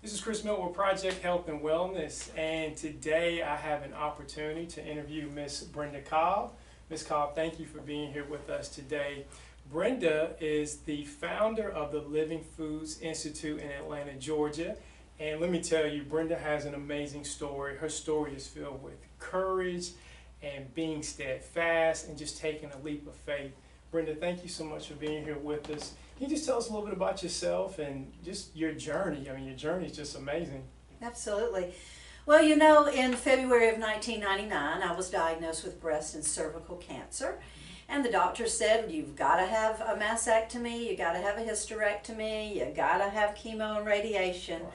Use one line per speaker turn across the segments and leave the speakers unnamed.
This is Chris Milt with Project Health and Wellness, and today I have an opportunity to interview Miss Brenda Cobb. Miss Cobb, thank you for being here with us today. Brenda is the founder of the Living Foods Institute in Atlanta, Georgia. And let me tell you, Brenda has an amazing story. Her story is filled with courage and being steadfast and just taking a leap of faith. Brenda, thank you so much for being here with us. Can you just tell us a little bit about yourself and just your journey? I mean, your journey is just amazing.
Absolutely. Well, you know, in February of 1999, I was diagnosed with breast and cervical cancer. And the doctor said, you've got to have a mastectomy, you got to have a hysterectomy, you got to have chemo and radiation.
Right.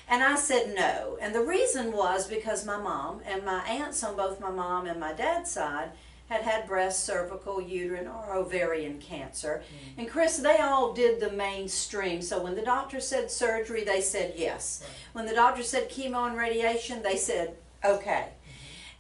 And I said no. And the reason was because my mom and my aunts on both my mom and my dad's side had breast, cervical, uterine, or ovarian cancer. And Chris, they all did the mainstream. So when the doctor said surgery, they said yes.
Right.
When the doctor said chemo and radiation, they said okay.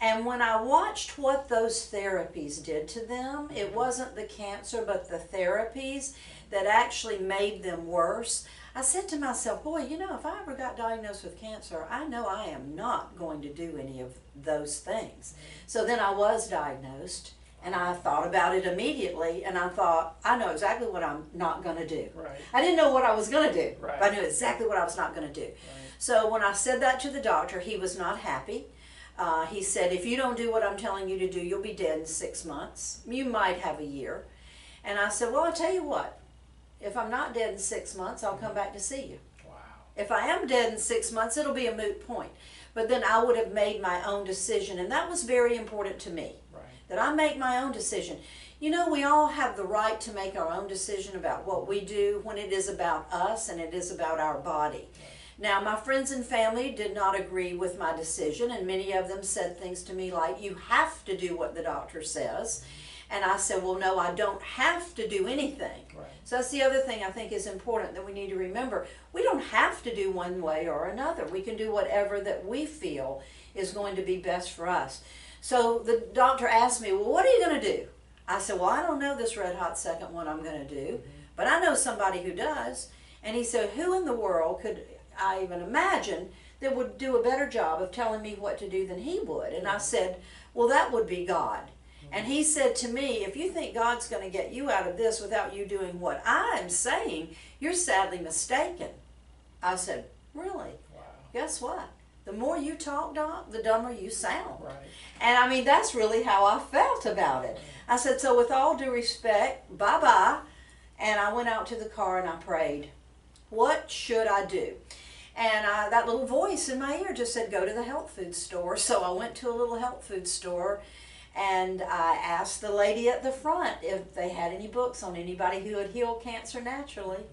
And when I watched what those therapies did to them, it wasn't the cancer, but the therapies that actually made them worse. I said to myself, boy, you know, if I ever got diagnosed with cancer, I know I am not going to do any of those things. So then I was diagnosed, and I thought about it immediately, and I thought, I know exactly what I'm not going to do.
Right.
I didn't know what I was going to do,
Right.
but I knew exactly what I was not going to do.
Right.
So when I said that to the doctor, he was not happy. He said, if you don't do what I'm telling you to do, you'll be dead in 6 months. You might have a year. And I said, well, I'll tell you what. If I'm not dead in 6 months, I'll come back to see you.
Wow.
If I am dead in 6 months, it'll be a moot point. But then I would have made my own decision. And that was very important to me,
Right.
that I make my own decision. You know, we all have the right to make our own decision about what we do when it is about us and it is about our body.
Right.
Now, my friends and family did not agree with my decision, and many of them said things to me like, you have to do what the doctor says. And I said, well, no, I don't have to do anything.
Right.
So that's the other thing I think is important that we need to remember. We don't have to do one way or another. We can do whatever that we feel is going to be best for us. So the doctor asked me, well, what are you going to do? I said, well, I don't know this red hot second what I'm going to do, but I know somebody who does. And he said, who in the world could I even imagine that would do a better job of telling me what to do than he would? And I said, well, that would be God. And he said to me, if you think God's going to get you out of this without you doing what I'm saying, you're sadly mistaken. I said, really?
Wow.
Guess what? The more you talk, Doc, the dumber you sound.
Right.
And I mean, that's really how I felt about it. I said, so with all due respect, bye-bye. And I went out to the car and I prayed, what should I do? And that little voice in my ear just said, go to the health food store. So I went to a little health food store, and I asked the lady at the front if they had any books on anybody who had healed cancer naturally.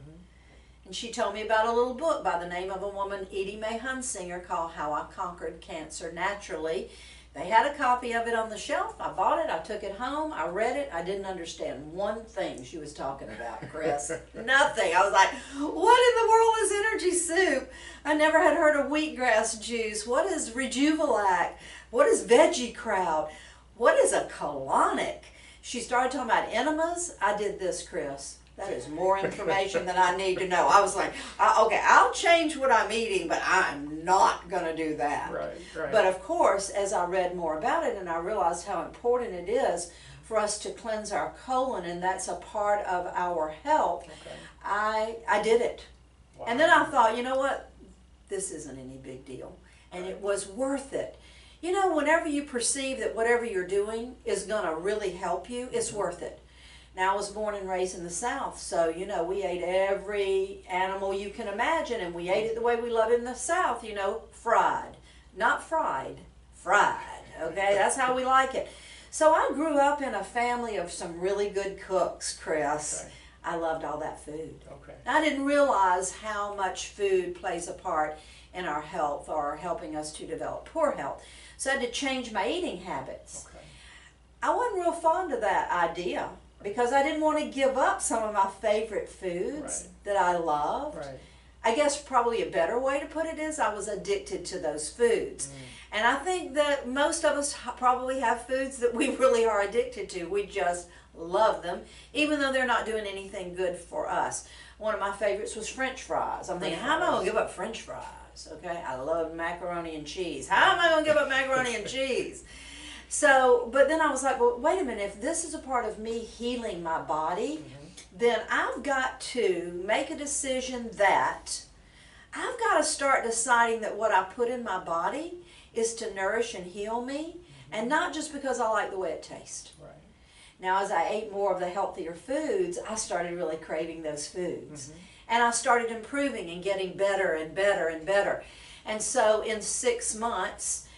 And she told me about a little book by the name of a woman, Edie Mae Hunsinger, called How I Conquered Cancer Naturally. They had a copy of it on the shelf. I bought it. I took it home. I read it. I didn't understand one thing she was talking about, Chris. Nothing. I was like, what in the world is energy soup? I never had heard of wheatgrass juice. What is Rejuvelac? What is veggie kraut? What is a colonic? She started talking about enemas. I did this, Chris. That is more information than I need to know. I was like, okay, I'll change what I'm eating, but I'm not going to do that.
Right, right.
But of course, as I read more about it and I realized how important it is for us to cleanse our colon, and that's a part of our health,
Okay.
I did it.
Wow.
And then I thought, you know what? This isn't any big deal. And
Right.
it was worth it. You know, whenever you perceive that whatever you're doing is going to really help you, it's worth it. Now, I was born and raised in the South, so, you know, we ate every animal you can imagine, and we ate it the way we love it in the South, you know, fried. Not fried, fried, okay? That's how we like it. So I grew up in a family of some really good cooks, Chris.
Okay.
I loved all that food.
Okay.
I didn't realize how much food plays a part in our health or helping us to develop poor health. So I had to change my eating habits.
Okay.
I wasn't real fond of that idea because I didn't want to give up some of my favorite foods
Right.
that I loved.
Right.
I guess probably a better way to put it is I was addicted to those foods. And I think that most of us probably have foods that we really are addicted to. We just love them, even though they're not doing anything good for us. one of my favorites was French fries. I'm thinking, how am I going to give up French fries? Okay, I love macaroni and cheese. How am I going to give up macaroni and cheese? So, but then I was like, well, wait a minute. If this is a part of me healing my body, then I've got to make a decision that I've got to start deciding that what I put in my body is to nourish and heal me, and not just because I like the way it tastes.
Right.
Now, as I ate more of the healthier foods, I started really craving those foods. And I started improving and getting better and better and better. And so in 6 months,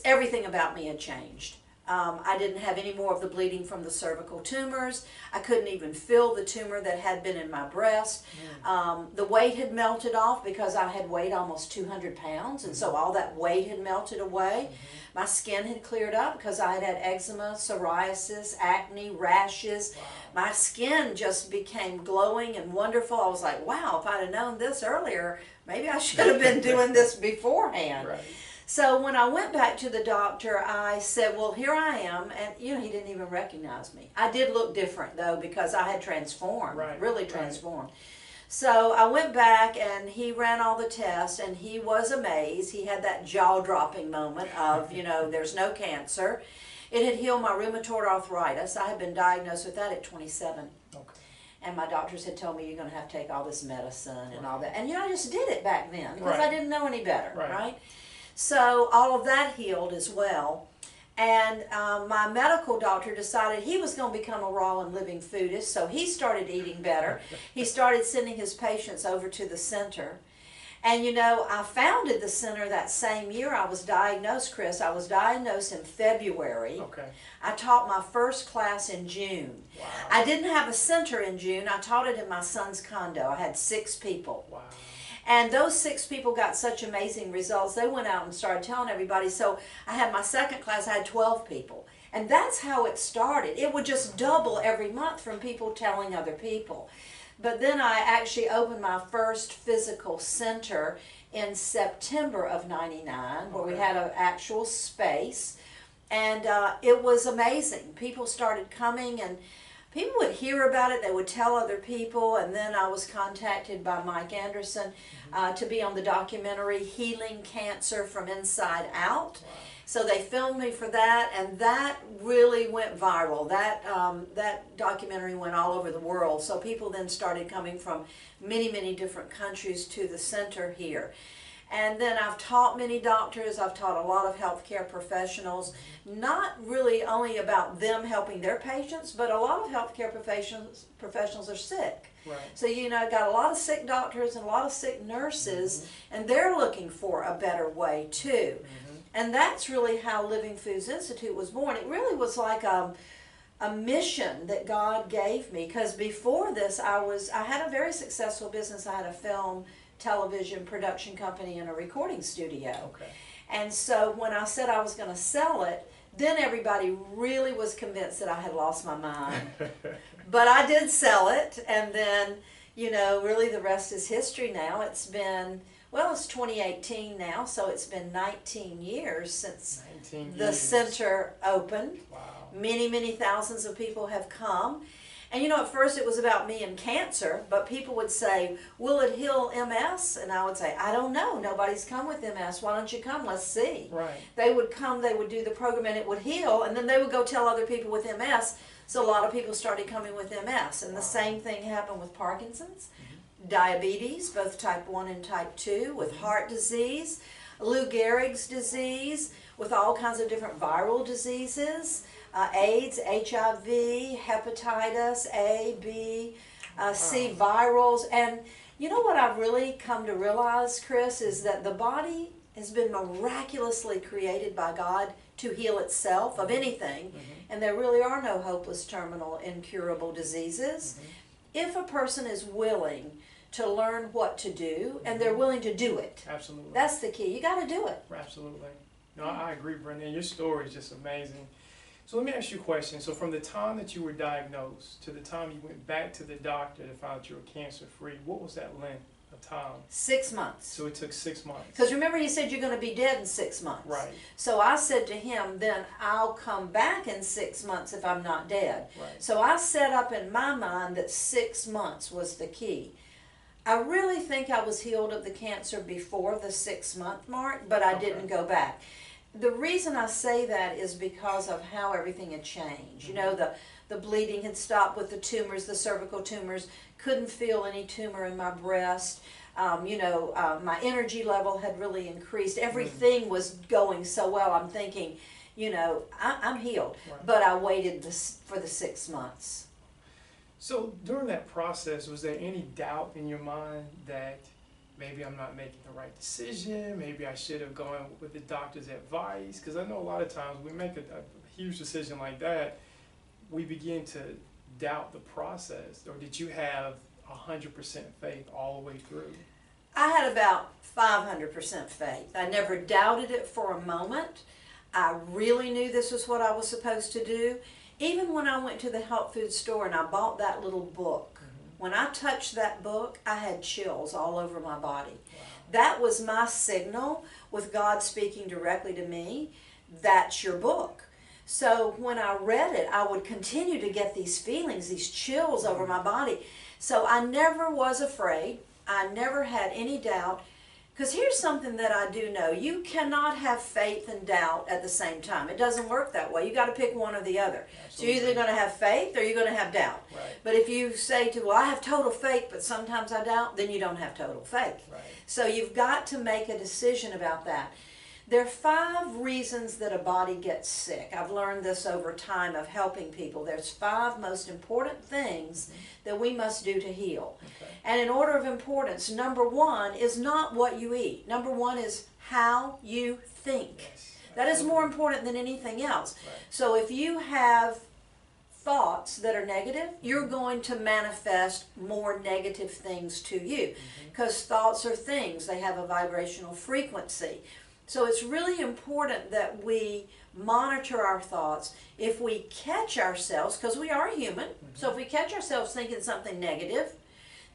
everything about me had changed. I didn't have any more of the bleeding from the cervical tumors. I couldn't even feel the tumor that had been in my breast. The weight had melted off because I had weighed almost 200 pounds, and so all that weight had melted away. My skin had cleared up because I had had eczema, psoriasis, acne, rashes. My skin just became glowing and wonderful. I was like, wow, if I'd have known this earlier, maybe I should have been doing this beforehand.
Right.
So when I went back to the doctor, I said, well, here I am. And, you know, he didn't even recognize me. I did look different, though, because I had transformed, really transformed. So I went back, and he ran all the tests, and he was amazed. He had that jaw-dropping moment of, you know, there's no cancer. It had healed my rheumatoid arthritis. I had been diagnosed with that at 27.
Okay.
And my doctors had told me, you're going to have to take all this medicine and all that. And, you know, I just did it back then because I didn't know any better, right? So all of that healed as well. And my medical doctor decided he was going to become a raw and living foodist, so he started eating better. He started sending his patients over to the center. And, you know, I founded the center that same year I was diagnosed, Chris. I was diagnosed in February.
Okay.
I taught my first class in June.
Wow.
I didn't have a center in June. I taught it in my son's condo. I had 6 people.
Wow.
And those 6 people got such amazing results. They went out and started telling everybody. So I had my second class, I had 12 people. And that's how it started. It would just double every month from people telling other people. But then I actually opened my first physical center in September of '99, where we had an actual space. And it was amazing. People started coming, and people would hear about it. They would tell other people. And then I was contacted by Mike Anderson to be on the documentary Healing Cancer from Inside Out.
Wow.
So they filmed me for that, and that really went viral. That documentary went all over the world. So people then started coming from many, many different countries to the center here. And then I've taught many doctors, I've taught a lot of healthcare professionals, not really only about them helping their patients, but a lot of healthcare professionals are sick.
Right.
So, you know, I've got a lot of sick doctors and a lot of sick nurses, and they're looking for a better way too. And that's really how Living Foods Institute was born. It really was like a mission that God gave me, because before this I had a very successful business. I had a film, television production company and a recording studio.
Okay.
And so when I said I was going to sell it, then everybody really was convinced that I had lost my mind. But I did sell it, and then, you know, really the rest is history now. It's been, well, it's 2018 now, so it's been 19 years since the center opened.
Wow.
Many, many thousands of people have come. And you know, at first it was about me and cancer, but people would say, will it heal MS? And I would say, I don't know. Nobody's come with MS. Why don't you come? Let's see.
Right.
They would come, they would do the program, and it would heal, and then they would go tell other people with MS. So a lot of people started coming with MS. And the same thing happened with Parkinson's, diabetes, both type 1 and type 2, with heart disease, Lou Gehrig's disease, with all kinds of different viral diseases. AIDS, HIV, hepatitis, A, B, C, virals. And you know what I've really come to realize, Chris, is that the body has been miraculously created by God to heal itself of anything. And there really are no hopeless, terminal, incurable diseases. If a person is willing to learn what to do, and they're willing to do it.
Absolutely.
That's the key. You got to do it.
Absolutely. No, I agree, Brenda. And your story is just amazing. So let me ask you a question. So from the time that you were diagnosed to the time you went back to the doctor to find out you were cancer-free, what was that length of time?
6 months.
So it took 6 months.
Because remember, he said you're going to be dead in 6 months.
Right.
So I said to him, then I'll come back in 6 months if I'm not dead.
Right.
So I set up in my mind that 6 months was the key. I really think I was healed of the cancer before the 6-month mark, but I didn't go back. The reason I say that is because of how everything had changed. You know, the bleeding had stopped with the tumors, the cervical tumors, couldn't feel any tumor in my breast. My energy level had really increased. Everything was going so well. I'm thinking, I'm healed.
Right.
But I waited for the 6 months.
So during that process, was there any doubt in your mind that maybe I'm not making the right decision, maybe I should have gone with the doctor's advice? Because I know a lot of times we make a huge decision like that, we begin to doubt the process. Or did you have 100% faith all the way through?
I had about 500% faith. I never doubted it for a moment. I really knew this was what I was supposed to do. Even when I went to the health food store and I bought that little book, when I touched that book, I had chills all over my body.
Wow.
That was my signal with God speaking directly to me. That's your book. So when I read it, I would continue to get these feelings, these chills over my body. So I never was afraid. I never had any doubt. Because here's something that I do know. You cannot have faith and doubt at the same time. It doesn't work that way. You got to pick one or the other.
Absolutely.
So you're either going to have faith or you're going to have doubt.
Right.
But if you say well, I have total faith, but sometimes I doubt, then you don't have total faith.
Right.
So you've got to make a decision about that. There are 5 reasons that a body gets sick. I've learned this over time of helping people. There's 5 most important things that we must do to heal.
Okay.
And in order of importance, number 1 is not what you eat. Number 1 is how you think.
Yes,
that is more
absolutely.
important than anything else.
Right.
So if you have thoughts that are negative, you're going to manifest more negative things to you. Because thoughts are things. They have a vibrational frequency. So it's really important that we monitor our thoughts. If we catch ourselves, because we are human, so if we catch ourselves thinking something negative,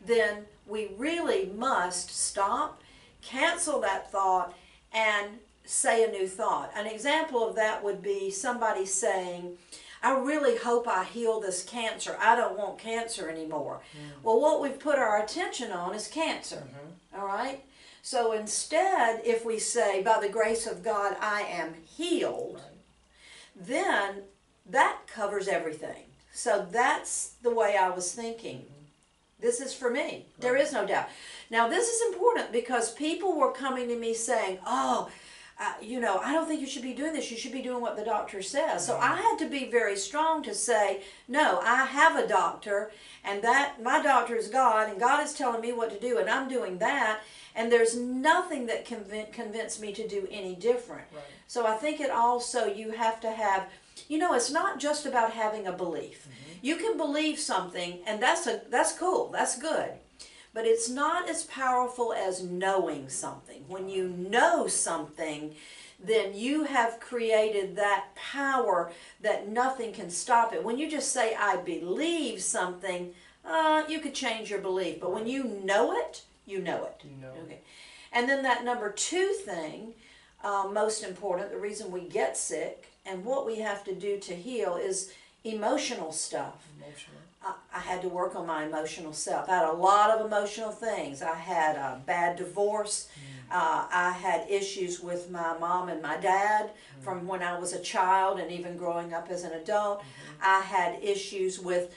then we really must stop, cancel that thought, and say a new thought. An example of that would be somebody saying, I really hope I heal this cancer. I don't want cancer anymore. Well, what we've put our attention on is cancer. All right? So instead, if we say, by the grace of God, I am healed,
Right.
then that covers everything. So that's the way I was thinking. This is for me. There is no doubt. Now, this is important because people were coming to me saying, I don't think you should be doing this. You should be doing what the doctor says. So I had to be very strong to say, no, I have a doctor, and that my doctor is God, and God is telling me what to do, and I'm doing that, and there's nothing that convinced me to do any different.
Right.
So I think it also, you have to have, it's not just about having a belief. You can believe something, and that's cool, that's good. But it's not as powerful as knowing something. When you know something, then you have created that power that nothing can stop it. When you just say, I believe something, you could change your belief. But when you know it, you know it.
You know.
Okay. And then that number 2 thing, most important, the reason we get sick and what we have to do to heal is emotional stuff.
Emotional.
I had to work on my emotional self. I had a lot of emotional things. I had a bad divorce. I had issues with my mom and my dad from when I was a child and even growing up as an adult. I had issues with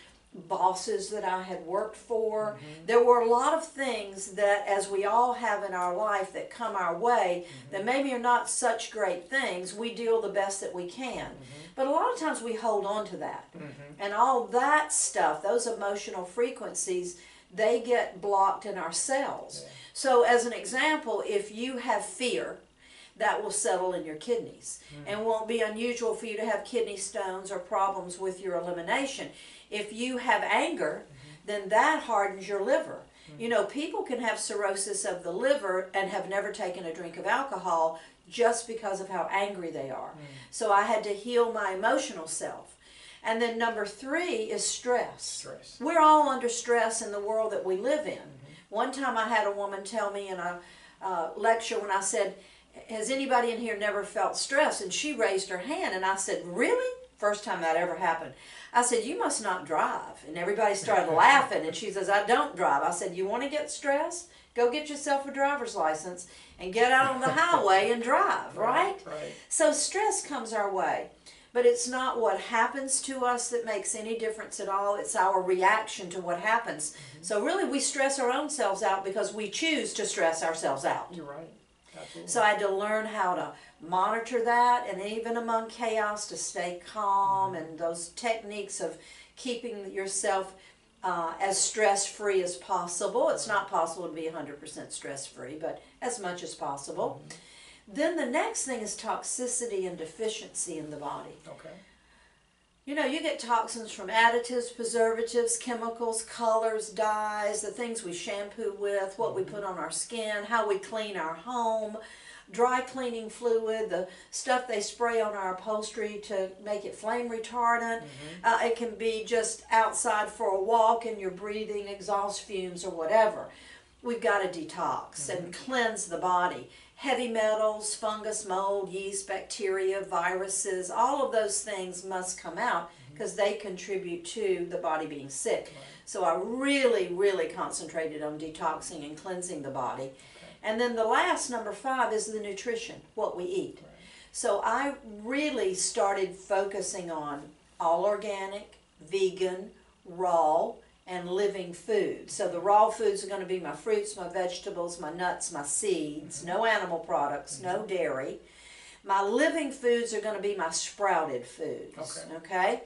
bosses that I had worked for. There were a lot of things that, as we all have in our life, that come our way that maybe are not such great things. We deal the best that we can. But a lot of times we hold on to that. And all that stuff, those emotional frequencies, they get blocked in our cells.
Yeah.
So as an example, if you have fear, that will settle in your kidneys. And won't be unusual for you to have kidney stones or problems with your elimination. If you have anger, then that hardens your liver. People can have cirrhosis of the liver and have never taken a drink of alcohol just because of how angry they are. So I had to heal my emotional self. And then number 3 is stress. We're all under stress in the world that we live in. One time I had a woman tell me in a lecture when I said, has anybody in here never felt stress? And she raised her hand and I said, really? first time that ever happened. I said, you must not drive. And everybody started laughing. And she says, I don't drive. I said, you want to get stressed? Go get yourself a driver's license and get out on the highway and drive, right?
Right.
So stress comes our way. But it's not what happens to us that makes any difference at all. It's our reaction to what happens. So really we stress our own selves out because we choose to stress ourselves out.
You're right. Absolutely.
So I had to learn how to monitor that, and even among chaos to stay calm, and those techniques of keeping yourself as stress-free as possible. It's not possible to be 100% stress-free, but as much as possible. Then the next thing is toxicity and deficiency in the body.
Okay.
You know, you get toxins from additives, preservatives, chemicals, colors, dyes, the things we shampoo with, what we put on our skin, how we clean our home, dry cleaning fluid, the stuff they spray on our upholstery to make it flame retardant. It can be just outside for a walk and you're breathing exhaust fumes or whatever. We've got to detox and cleanse the body. Heavy metals, fungus, mold, yeast, bacteria, viruses, all of those things must come out because they contribute to the body being sick.
Right.
So I really concentrated on detoxing and cleansing the body.
Okay.
And then the last, number 5, is the nutrition, what we eat.
Right.
So I really started focusing on all organic, vegan, raw, and living food. So the raw foods are going to be my fruits, my vegetables, my nuts, my seeds, no animal products, no dairy. My living foods are going to be my sprouted foods, okay?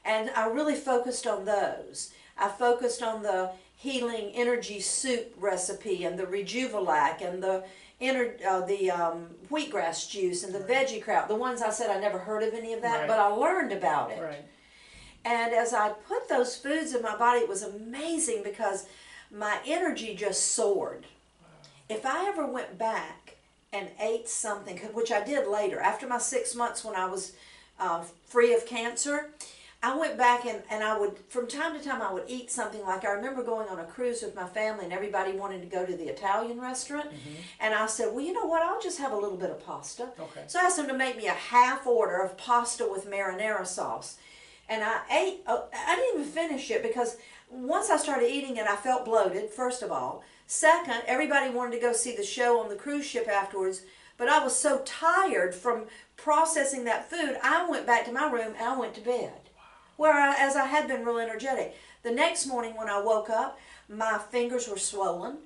And I really focused on those. I focused on the healing energy soup recipe and the Rejuvelac and the wheatgrass juice and the veggie crap. The ones I said I never heard of any of that, but I learned about it.
Right.
And as I put those foods in my body, it was amazing because my energy just soared.
Wow.
If I ever went back and ate something, which I did later, after my 6 months when I was free of cancer, I went back and I would, from time to time, I would eat something. Like I remember going on a cruise with my family and everybody wanted to go to the Italian restaurant. And I said, well, you know what, I'll just have a little bit of pasta.
Okay.
So I asked them to make me a half order of pasta with marinara sauce. And I ate, I didn't even finish it because once I started eating it, I felt bloated, first of all. Second, everybody wanted to go see the show on the cruise ship afterwards, but I was so tired from processing that food, I went back to my room and I went to bed. Whereas I had been real energetic. The next morning when I woke up, my fingers were swollen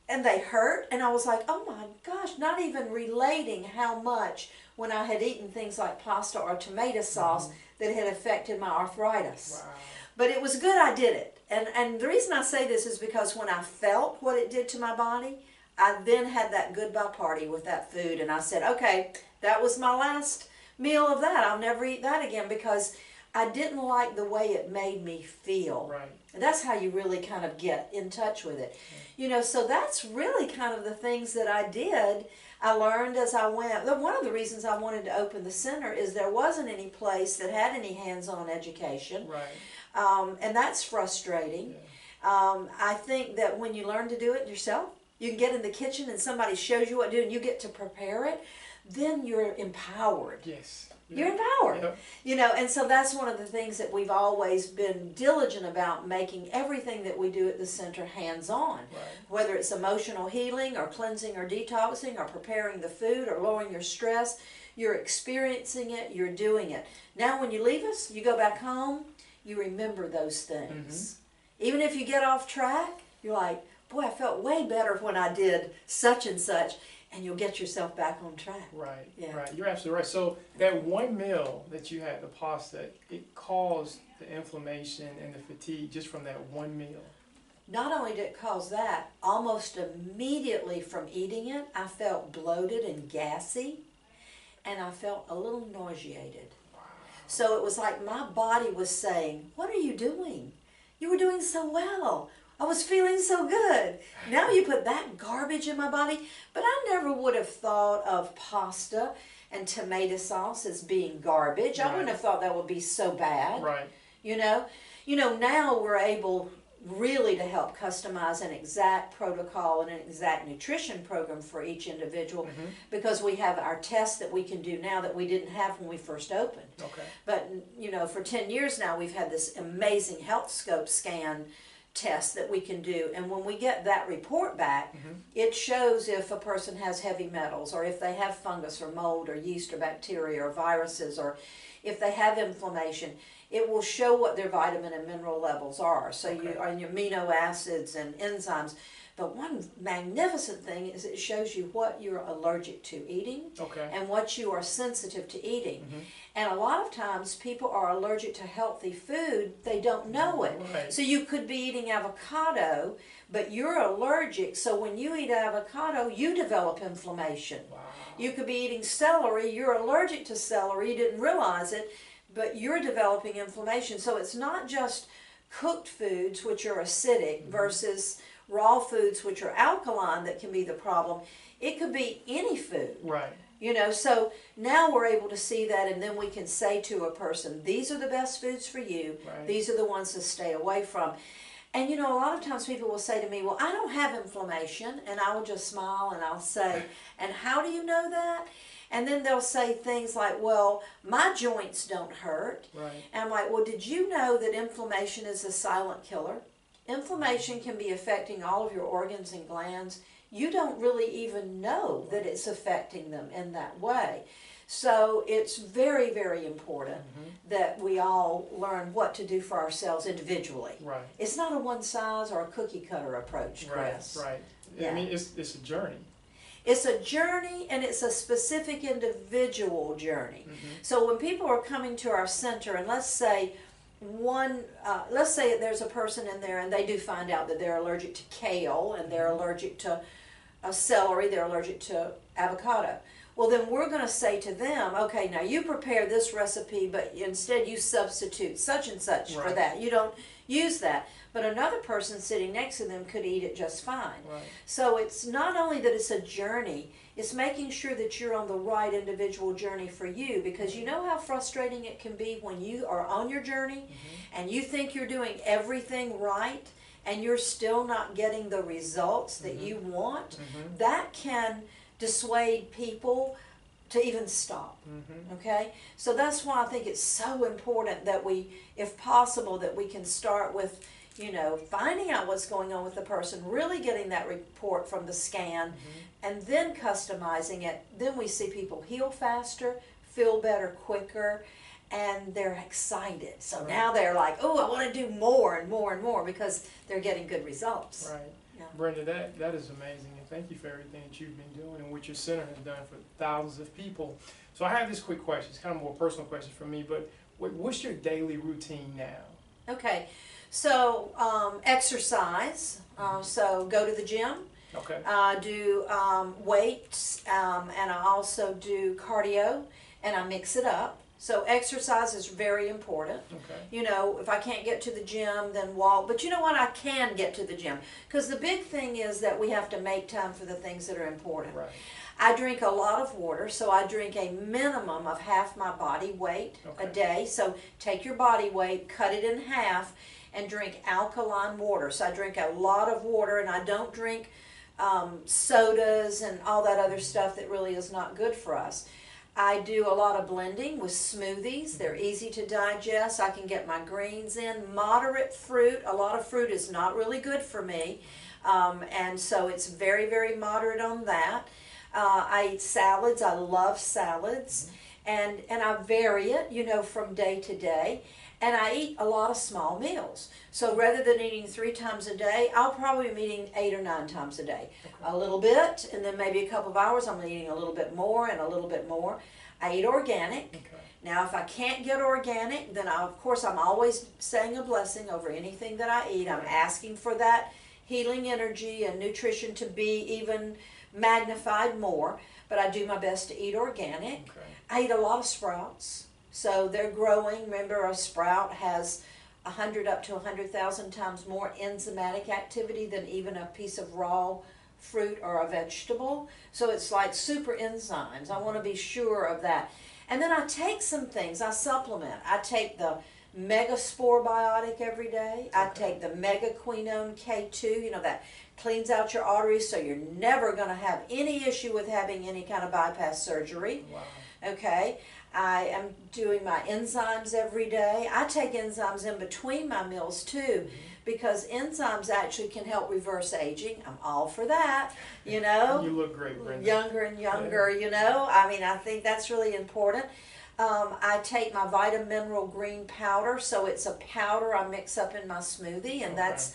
and they hurt, and I was like, oh my gosh, not even relating how much when I had eaten things like pasta or tomato sauce that had affected my arthritis.
Wow.
But it was good I did it. And the reason I say this is because when I felt what it did to my body, I then had that goodbye party with that food, and I said, okay, that was my last meal of that. I'll never eat that again because I didn't like the way it made me feel.
Right.
And that's how you really kind of get in touch with it. You know, so that's really kind of the things that I did. I learned as I went. One of the reasons I wanted to open the center is there wasn't any place that had any hands-on education.
Right.
And that's frustrating.
Yeah.
I think that when you learn to do it yourself, you can get in the kitchen and somebody shows you what to do and you get to prepare it, then you're empowered.
Yes.
You're empowered.
Yep.
You know, and so that's one of the things that we've always been diligent about, making everything that we do at the center hands-on.
Right.
Whether it's emotional healing or cleansing or detoxing or preparing the food or lowering your stress, you're experiencing it, you're doing it. Now when you leave us, you go back home, you remember those things. Even if you get off track, you're like, boy, I felt way better when I did such and such. And you'll get yourself back on track.
Right,
Yeah.
right. You're absolutely right. So that one meal that you had, the pasta, it caused the inflammation and the fatigue just from that one meal.
Not only did it cause that, almost immediately from eating it, I felt bloated and gassy, and I felt a little nauseated.
Wow.
So it was like my body was saying, what are you doing? You were doing so well. I was feeling so good. Now you put that garbage in my body. But I never would have thought of pasta and tomato sauce as being garbage. I wouldn't have thought that would be so bad.
Right.
You know, now we're able, really to help customize an exact protocol and an exact nutrition program for each individual, because we have our tests that we can do now that we didn't have when we first opened.
Okay.
But, you know, for 10 years now, we've had this amazing health scope scan test that we can do, and when we get that report back, it shows if a person has heavy metals, or if they have fungus or mold or yeast or bacteria or viruses, or if they have inflammation. It will show what their vitamin and mineral levels are, so you on your amino acids and enzymes. But one magnificent thing is it shows you what you're allergic to eating, and what you are sensitive to eating. And a lot of times people are allergic to healthy food, they don't know it. So you could be eating avocado, but you're allergic, so when you eat avocado, you develop inflammation. You could be eating celery, you're allergic to celery, you didn't realize it, but you're developing inflammation. So it's not just cooked foods, which are acidic, versus raw foods, which are alkaline, that can be the problem. It could be any food. You know, so now we're able to see that, and then we can say to a person, these are the best foods for you, these are the ones to stay away from. And you know, a lot of times people will say to me, well, I don't have inflammation, and I will just smile and I'll say, and how do you know that? And then they'll say things like, well, my joints don't hurt. And I'm like, well, did you know that inflammation is a silent killer? Inflammation can be affecting all of your organs and glands. You don't really even know that it's affecting them in that way. So it's very, very important that we all learn what to do for ourselves individually. It's not a one size or a cookie cutter approach, Chris.
Yeah. I mean, it's a journey.
It's a journey, and it's a specific individual journey. So when people are coming to our center, and let's say there's a person in there and they do find out that they're allergic to kale, and they're allergic to celery, they're allergic to avocado. Well, then we're going to say to them, okay, now you prepare this recipe, but instead you substitute such and such for that. You don't use that. But another person sitting next to them could eat it just fine. So it's not only that it's a journey, it's making sure that you're on the right individual journey for you, because you know how frustrating it can be when you are on your journey and you think you're doing everything right and you're still not getting the results that you want. That can dissuade people to even stop. Okay? So that's why I think it's so important that we, if possible, that we can start with, you know, finding out what's going on with the person, really getting that report from the scan, and then customizing it. Then we see people heal faster, feel better quicker, and they're excited. So now they're like, oh, I want to do more and more and more, because they're getting good results.
Brenda, that is amazing, and thank you for everything that you've been doing and what your center has done for thousands of people. So I have this quick question. It's kind of a more personal question for me, but what's your daily routine now?
Okay, so exercise. So go to the gym. Do weights, and I also do cardio, and I mix it up. So exercise is very important. You know, if I can't get to the gym, then walk. But you know what? I can get to the gym. Because the big thing is that we have to make time for the things that are important. I drink a lot of water, so I drink a minimum of half my body weight a day. So take your body weight, cut it in half, and drink alkaline water. So I drink a lot of water, and I don't drink sodas and all that other stuff that really is not good for us. I do a lot of blending with smoothies. They're easy to digest. I can get my greens in. Moderate fruit. A lot of fruit is not really good for me. And so it's very, very moderate on that. I eat salads. I love salads. And I vary it, you know, from day to day. And I eat a lot of small meals. So rather than eating 3 times a day, I'll probably be eating 8 or 9 times a day. A little bit, and then maybe a couple of hours I'm eating a little bit more and a little bit more. I eat organic. Now if I can't get organic, then of course I'm always saying a blessing over anything that I eat. I'm asking for that healing energy and nutrition to be even magnified more. But I do my best to eat organic. I eat a lot of sprouts. So they're growing. Remember, a sprout has 100 up to 100,000 times more enzymatic activity than even a piece of raw fruit or a vegetable. So it's like super enzymes. I want to be sure of that. And then I take some things. I supplement. I take the Megaspore Biotic every day. I take the Mega Quinone K2, that cleans out your arteries so you're never going to have any issue with having any kind of bypass surgery.
Wow.
Okay. I am doing my enzymes every day. I take enzymes in between my meals too, because enzymes actually can help reverse aging. I'm all for that,
You look great, Brenda.
Younger and younger, I mean, I think that's really important. I take my Vita Mineral Green Powder, so it's a powder I mix up in my smoothie, and that's,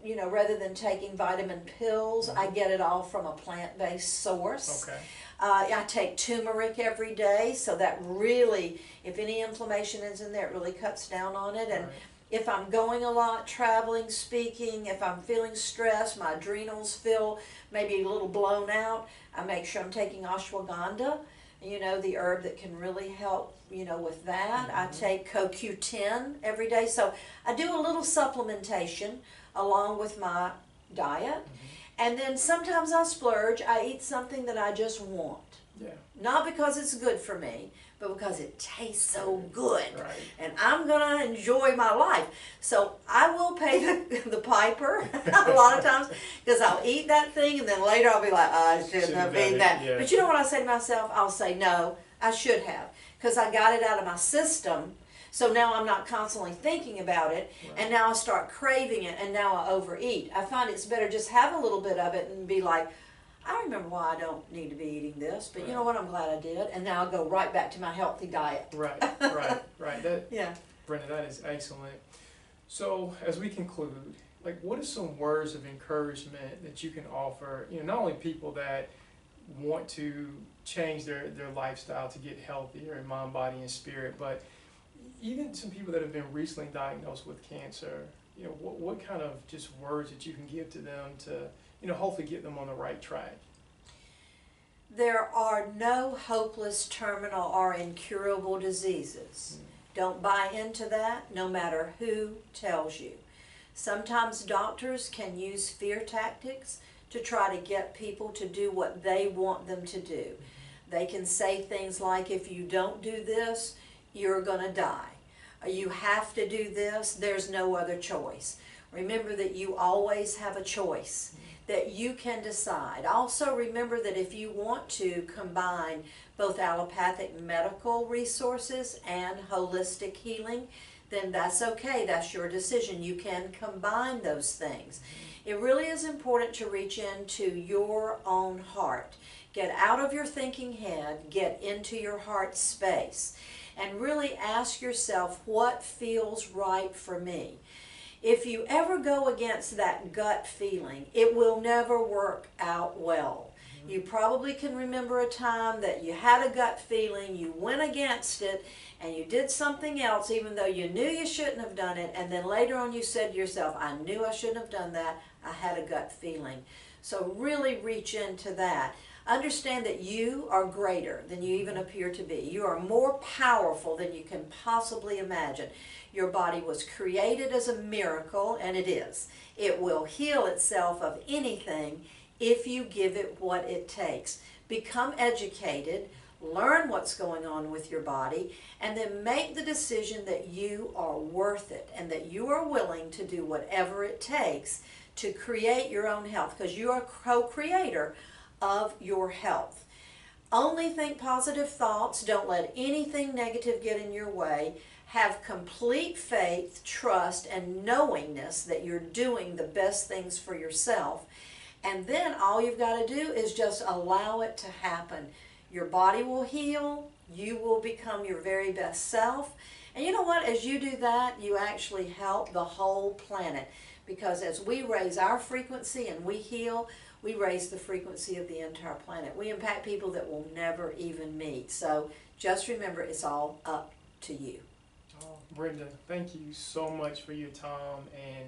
rather than taking vitamin pills, I get it all from a plant-based source.
Okay.
I take turmeric every day, so that really, if any inflammation is in there, it really cuts down on it. And if I'm going a lot, traveling, speaking, if I'm feeling stressed, my adrenals feel maybe a little blown out, I make sure I'm taking ashwagandha, the herb that can really help, with that. I take CoQ10 every day, so I do a little supplementation along with my diet. And then sometimes I splurge. I eat something that I just want.
Yeah.
Not because it's good for me, but because it tastes so good.
Right.
And I'm going to enjoy my life. So I will pay the piper a lot of times, because I'll eat that thing and then later I'll be like, oh, I shouldn't have eaten that.
Yeah.
But you know what I say to myself? I'll say, no, I should have, because I got it out of my system. So now I'm not constantly thinking about it, and now I start craving it, and now I overeat. I find it's better just have a little bit of it and be like, I remember why I don't need to be eating this, but you know what, I'm glad I did, and now I'll go right back to my healthy diet.
Right.
Yeah.
Brenda, that is excellent. So as we conclude, what are some words of encouragement that you can offer, not only people that want to change their lifestyle to get healthier in mind, body, and spirit, but even some people that have been recently diagnosed with cancer, what kind of just words that you can give to them to, hopefully get them on the right track?
There are no hopeless, terminal, or incurable diseases. Don't buy into that, no matter who tells you. Sometimes doctors can use fear tactics to try to get people to do what they want them to do. They can say things like, if you don't do this, you're going to die. You have to do this, there's no other choice. Remember that you always have a choice, that you can decide. Also remember that if you want to combine both allopathic medical resources and holistic healing, then that's okay, that's your decision. You can combine those things. It really is important to reach into your own heart. Get out of your thinking head, get into your heart space, and really ask yourself, what feels right for me? If you ever go against that gut feeling, it will never work out well. You probably can remember a time that you had a gut feeling, you went against it, and you did something else even though you knew you shouldn't have done it, and then later on you said to yourself, I knew I shouldn't have done that, I had a gut feeling. So really reach into that. Understand that you are greater than you even appear to be. You are more powerful than you can possibly imagine. Your body was created as a miracle, and it is. It will heal itself of anything if you give it what it takes. Become educated, learn what's going on with your body, and then make the decision that you are worth it and that you are willing to do whatever it takes to create your own health, because you are co-creator of your health. Only think positive thoughts. Don't let anything negative get in your way. Have complete faith, trust, and knowingness that you're doing the best things for yourself. And then all you've got to do is just allow it to happen. Your body will heal. You will become your very best self. And you know what? As you do that, you actually help the whole planet. Because as we raise our frequency and we heal, we raise the frequency of the entire planet. We impact people that will never even meet. So just remember, it's all up to you.
Oh, Brenda, thank you so much for your time, and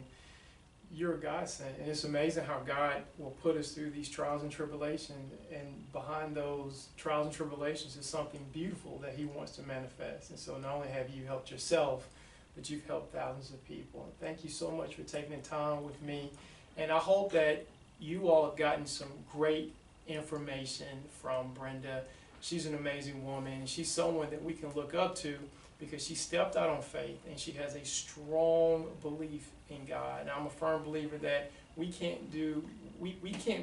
you're a godsend. And it's amazing how God will put us through these trials and tribulations, and behind those trials and tribulations is something beautiful that He wants to manifest. And so not only have you helped yourself, but you've helped thousands of people. And thank you so much for taking the time with me. And I hope that you all have gotten some great information from Brenda. She's an amazing woman. She's someone that we can look up to because she stepped out on faith and she has a strong belief in God. And I'm a firm believer that we can't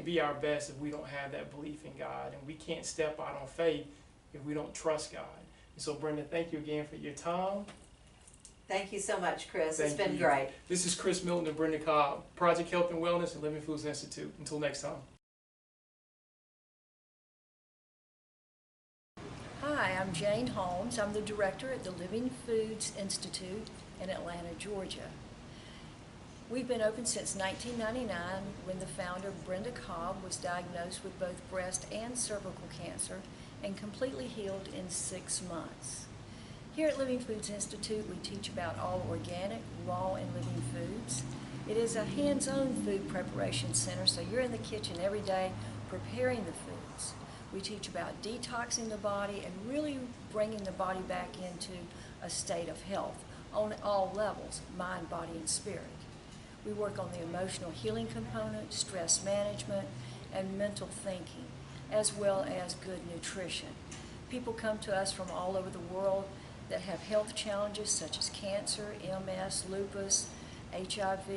be our best if we don't have that belief in God, and we can't step out on faith if we don't trust God. And so Brenda, thank you again for your time.
Thank you so much, Chris. It's
Thank
been
you.
great.
This is Chris Milton and Brenda Cobb, Project Health and Wellness and Living Foods Institute. Until next time.
Hi, I'm Jane Holmes. I'm the director at the Living Foods Institute in Atlanta, Georgia. We've been open since 1999, when the founder, Brenda Cobb, was diagnosed with both breast and cervical cancer and completely healed in 6 months. Here at Living Foods Institute, we teach about all organic, raw, and living foods. It is a hands-on food preparation center, so you're in the kitchen every day preparing the foods. We teach about detoxing the body and really bringing the body back into a state of health on all levels, mind, body, and spirit. We work on the emotional healing component, stress management, and mental thinking, as well as good nutrition. People come to us from all over the world that have health challenges such as cancer, MS, lupus, HIV.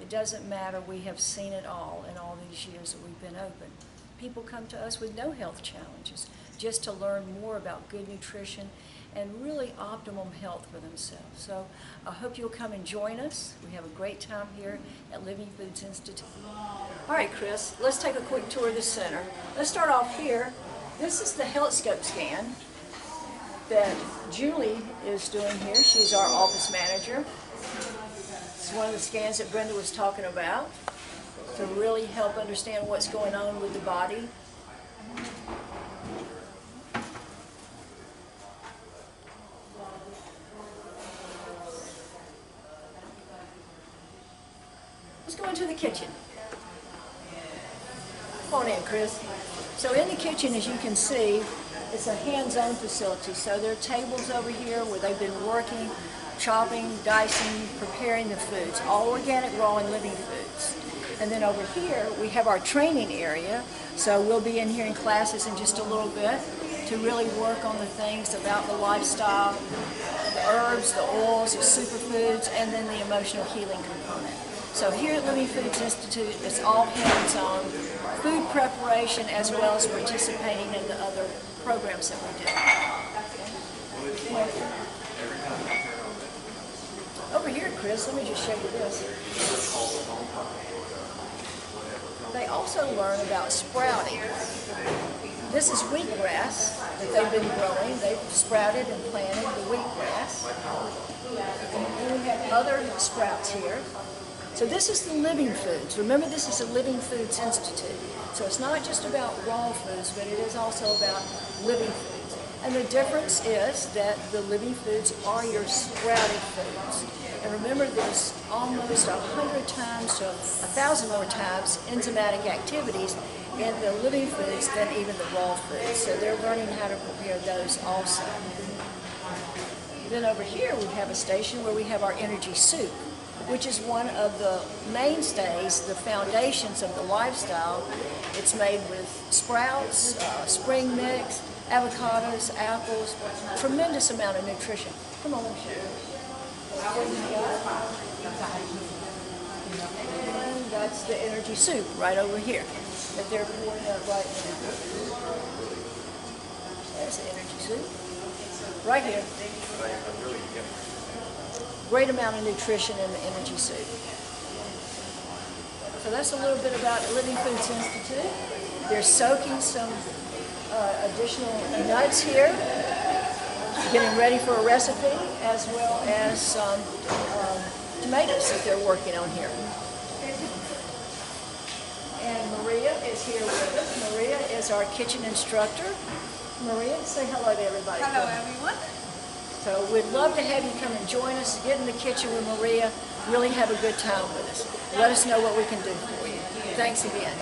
It doesn't matter, we have seen it all in all these years that we've been open. People come to us with no health challenges, just to learn more about good nutrition and really optimum health for themselves. So I hope you'll come and join us. We have a great time here at Living Foods Institute. All right, Chris, let's take a quick tour of the center. Let's start off here. This is the health scope scan that Julie is doing here. She's our office manager. It's one of the scans that Brenda was talking about to really help understand what's going on with the body. Let's go into the kitchen. Come on in, Chris. So in the kitchen, as you can see, it's a hands-on facility. So there are tables over here where they've been working, chopping, dicing, preparing the foods, all organic, raw, and living foods. And then over here, we have our training area. So we'll be in here in classes in just a little bit to really work on the things about the lifestyle, the herbs, the oils, the superfoods, and then the emotional healing component. So here at Living Foods Institute, it's all hands-on food preparation as well as participating in the other programs that we do. Over here, Chris, let me just show you this. They also learn about sprouting. This is wheatgrass that they've been growing. They've sprouted and planted the wheatgrass. And we have other sprouts here. So this is the living foods. Remember, this is a Living Foods Institute. So it's not just about raw foods, but it is also about living foods. And the difference is that the living foods are your sprouted foods. And remember, there's almost 100 times to 1,000 more times enzymatic activities in the living foods than even the raw foods. So they're learning how to prepare those also. Then over here we have a station where we have our energy soup, which is one of the mainstays, the foundations of the lifestyle. It's made with sprouts, spring mix, avocados, apples, tremendous amount of nutrition. Come on, and that's the energy soup right over here that they're pouring up right now. There's the energy soup, right here. Great amount of nutrition in the energy soup. So that's a little bit about Living Foods Institute. They're soaking some additional nuts here, getting ready for a recipe, as well as some tomatoes that they're working on here. And Maria is here with us. Maria is our kitchen instructor. Maria, say hello to everybody.
Hello, everyone.
So we'd love to have you come and join us, get in the kitchen with Maria, really have a good time with us. Let us know what we can do for you. Thanks again.